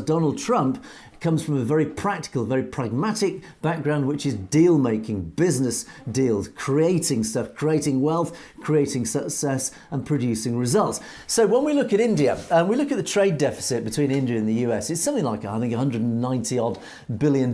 Donald Trump comes from a very practical, very pragmatic background, which is deal making, business deals, creating stuff, creating wealth, creating success, and producing results. So when we look at India, and we look at the trade deficit between India and the US, it's something like, I think, $190 odd billion.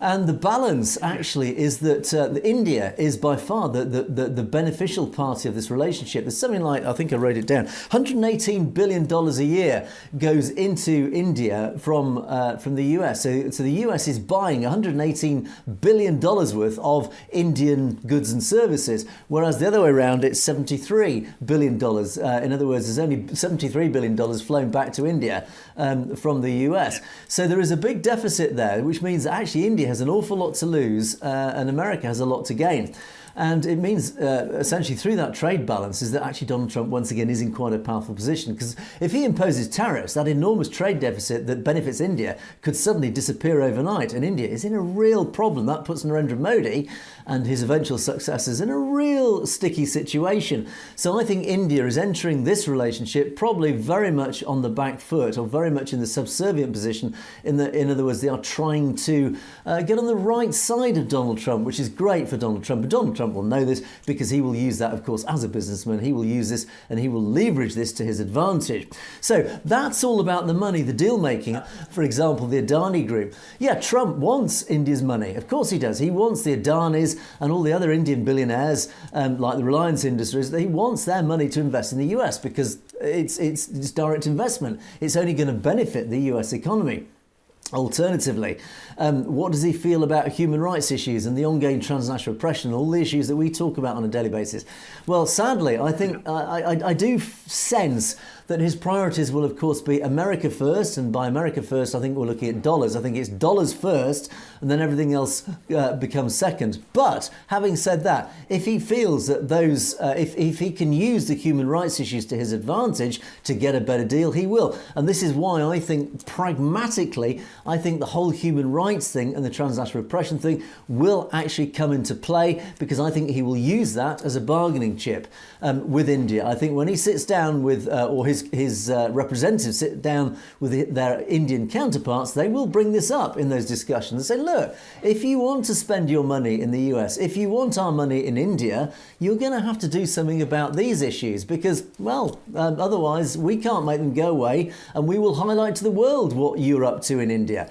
And the balance actually is that India is by far the beneficial party of this relationship. There's something like, I think I wrote it down, $118 billion a year goes into India from the US. So the US is buying $118 billion worth of Indian goods and services, whereas the other way around, it's $73 billion. In other words, there's only $73 billion flown back to India from the US. So there is a big deficit there, which means that actually India has an awful lot to lose and America has a lot to gain. And it means essentially through that trade balance is that actually Donald Trump once again is in quite a powerful position, because if he imposes tariffs, that enormous trade deficit that benefits India could suddenly disappear overnight, and India is in a real problem. That puts Narendra Modi and his eventual successors in a real sticky situation. So I think India is entering this relationship probably very much on the back foot, or very much in the subservient position. In other words, they are trying to get on the right side of Donald Trump, which is great for Donald Trump. But Donald Trump will know this, because he will use that, of course, as a businessman. He will use this and he will leverage this to his advantage. So that's all about the money, the deal making. For example, the Adani Group. Yeah, Trump wants India's money. Of course he does. He wants the Adanis and all the other Indian billionaires, like the Reliance Industries. He wants their money to invest in the US because it's direct investment. It's only going to benefit the US economy. Alternatively, what does he feel about human rights issues and the ongoing transnational oppression, all the issues that we talk about on a daily basis? Well, sadly, I think I do sense that his priorities will, of course, be America first. And by America first, I think we're looking at dollars. I think it's dollars first, and then everything else becomes second. But having said that, if he feels that if he can use the human rights issues to his advantage to get a better deal, he will. And this is why I think, pragmatically, I think the whole human rights thing and the transnational oppression thing will actually come into play, because I think he will use that as a bargaining chip with India. I think when he sits down with, or his representatives sit down with their Indian counterparts, they will bring this up in those discussions and say, look, if you want to spend your money in the US, if you want our money in India, you're going to have to do something about these issues, because, well, otherwise we can't make them go away, and we will highlight to the world what you're up to in India.